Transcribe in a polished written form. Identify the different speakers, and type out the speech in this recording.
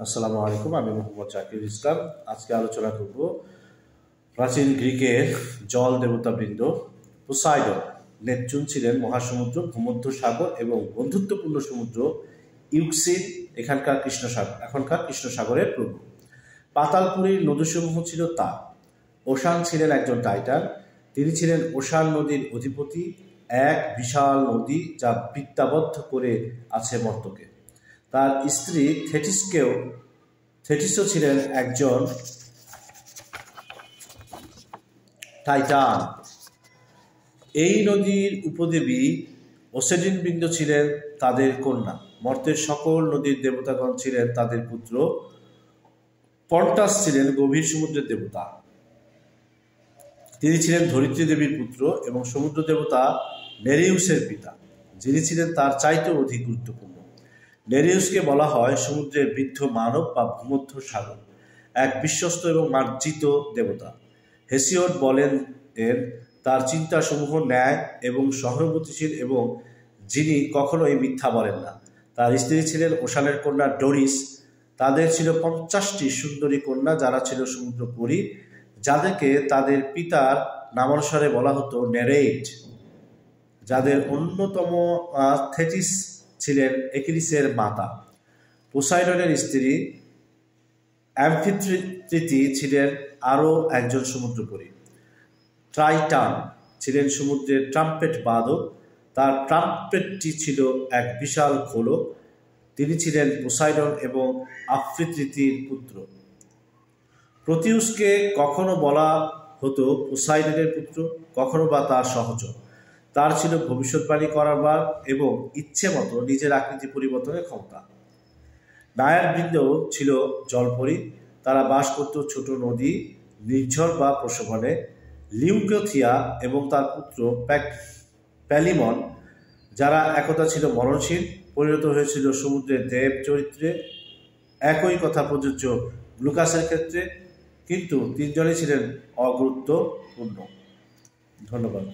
Speaker 1: আসসালামু আলাইকুম, আমি মোহাম্মদ জাকির ইসলাম। আজকে আলোচনা করব প্রাচীন গ্রিকের জল দেবতাবৃন্দ। পোসাইডন, নেপচুন ছিলেন মহাসমুদ্র, ভূমধ্য সাগর এবং বন্ধুত্বপূর্ণ সমুদ্র ইউক্সিড এখনকার কৃষ্ণ সাগরের প্রভু। পাতালপুরীর নদীসমূহ ছিল তার। ওশান ছিলেন একজন টাইটান। তিনি ছিলেন ওশান নদীর অধিপতি, এক বিশাল নদী যা বৃত্তাবদ্ধ করে আছে মর্তকে। তার স্ত্রী থেটিসও ছিলেন একজন টাইটান। এই নদীর উপদেবী ওসেডিন বৃন্দ ছিলেন তাদের কন্যা। মর্তের সকল নদীর দেবতাগণ ছিলেন তাদের পুত্র। পন্টাস ছিলেন গভীর সমুদ্রের দেবতা। তিনি ছিলেন ধরিত্রী দেবীর পুত্র এবং সমুদ্র দেবতা নেরিউসের পিতা, যিনি ছিলেন তার চাইতেও অধিক গুরুত্বপূর্ণ। নেরিউসকে বলা হয় সমুদ্রের বৃদ্ধ মানব বা ভূমধ্য সাগর, এক বিশ্বস্ত এবং মার্জিত দেবতা। হেসিওড বলেন তার চিন্তাসমূহ ন্যায় এবং সহানুভূতিশীল এবং যিনি কখনোই মিথ্যা বলেন না। তার স্ত্রী ছিলেন ওশানের কন্যা ডোরিস। তাদের ছিল 50টি সুন্দরী কন্যা, যারা ছিল সমুদ্র পরী, যাদেরকে তাদের পিতার নামানুসারে বলা হতো নেরেইড। যাদের অন্যতম থেটিস ছিলেন একিলিসের মাতা। পোসাইডনের স্ত্রী অ্যামফিত্রিতি ছিলেন আরও একজন সমুদ্রপরী। ট্রাইটান ছিলেন সমুদ্রের ট্রাম্পেট বাদক। তার ট্রাম্পেটটি ছিল এক বিশাল খোলক। তিনি ছিলেন পোসাইডন এবং আফ্রিত্রিতির পুত্র। প্রতিউসকে কখনো বলা হতো পোসাইডনের পুত্র, কখনো বা তার সহচর। তার ছিল ভবিষ্যৎবাণী করার এবং ইচ্ছে মতো নিজের আকৃতি পরিবর্তনের ক্ষমতা। নায়ার বৃন্দ ছিল জলপরী। তারা বাস করত ছোট নদী, নির্ঝর বা প্রশোভনে। লিউকোথিয়া এবং তার পুত্র প্যালিমন, যারা একদা ছিল মরণশীল, পরিণত হয়েছিল সমুদ্রের দেব চরিত্রে। একই কথা প্রযোজ্য গ্লুকাসের ক্ষেত্রে, কিন্তু তিনজনই ছিলেন অগুরুত্বপূর্ণ। ধন্যবাদ।